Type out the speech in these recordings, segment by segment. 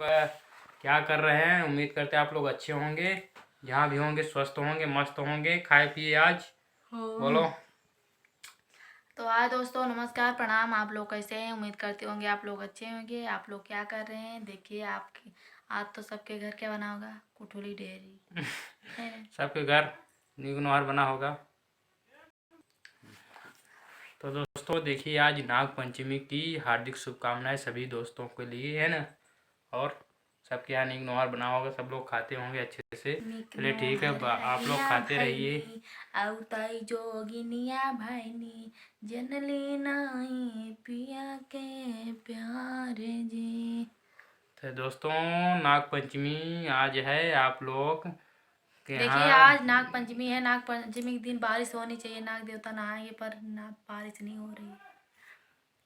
क्या कर रहे हैं। उम्मीद करते हैं आप लोग अच्छे होंगे, जहाँ भी होंगे स्वस्थ होंगे, मस्त होंगे। खाए पिए आज बोलो। तो आज दोस्तों नमस्कार प्रणाम। आप लोग कैसे हैं? उम्मीद करते होंगे आप लोग अच्छे होंगे। आप लोग क्या कर रहे हैं? देखिए आपके आज तो सबके घर क्या बना होगा, कुठुली डेयरी है ना? सबके घर नीगनौर बना होगा। तो दोस्तों देखिए, आज नाग पंचमी की हार्दिक शुभकामनाएं सभी दोस्तों के लिए, है ना। और सबके यहाँ नीगनौर बना होगा, सब लोग खाते होंगे अच्छे से। चलिए ठीक है, आप लोग खाते रहिए। औताई जोगिनिया भाईनी जनली नाई पिया के प्यार जी। तो दोस्तों नाग पंचमी आज है आप लोग के देखिए यहाँ। आज नाग पंचमी है। नाग पंचमी के दिन बारिश होनी चाहिए, नाग देवता नहाएंगे, पर ना बारिश नहीं हो रही।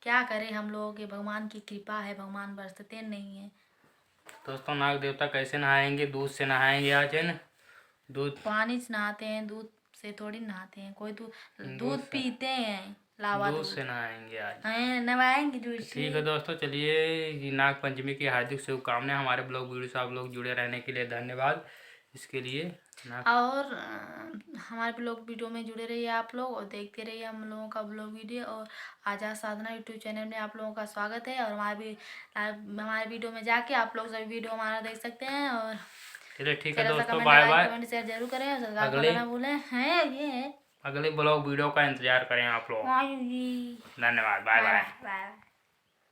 क्या करें हम लोग, ये भगवान की कृपा है, भगवान बरसते नहीं है। दोस्तों नाग देवता कैसे नहाएंगे? दूध से नहाएंगे आज, है ना। दूध पानी से नहाते हैं, दूध से थोड़ी नहाते हैं। कोई दूध दूध से पीते हैं, लावा दूध से दूध नहाएंगे आज। हैं, नवाएंगे दूध तो से। ठीक है दोस्तों, चलिए ये नाग पंचमी की हार्दिक शुभकामनाएं। हमारे ब्लॉग वीडियो से आप लोग जुड़े रहने के लिए धन्यवाद। इसके लिए नाग और हमारे ब्लॉग वीडियो में जुड़े रहिए आप लोग, और देखते रहिए हम लोगों का ब्लॉग वीडियो। और आजाद साधना यूट्यूब चैनल में आप लोगों का स्वागत है। और हमारे वीडियो में जाके आप लोग सभी वीडियो हमारा देख सकते हैं। और चलिए ठीक है थोड़ा सा दोस्तों, comment bye like bye. Comment share जरूर करें, और सब्सक्राइब अगले करना ना भूलें। हैं ये अगले ब्लॉग वीडियो का इंतजार करें आप लोग। बाय धन्यवाद, बाय बाय बाय। बाय।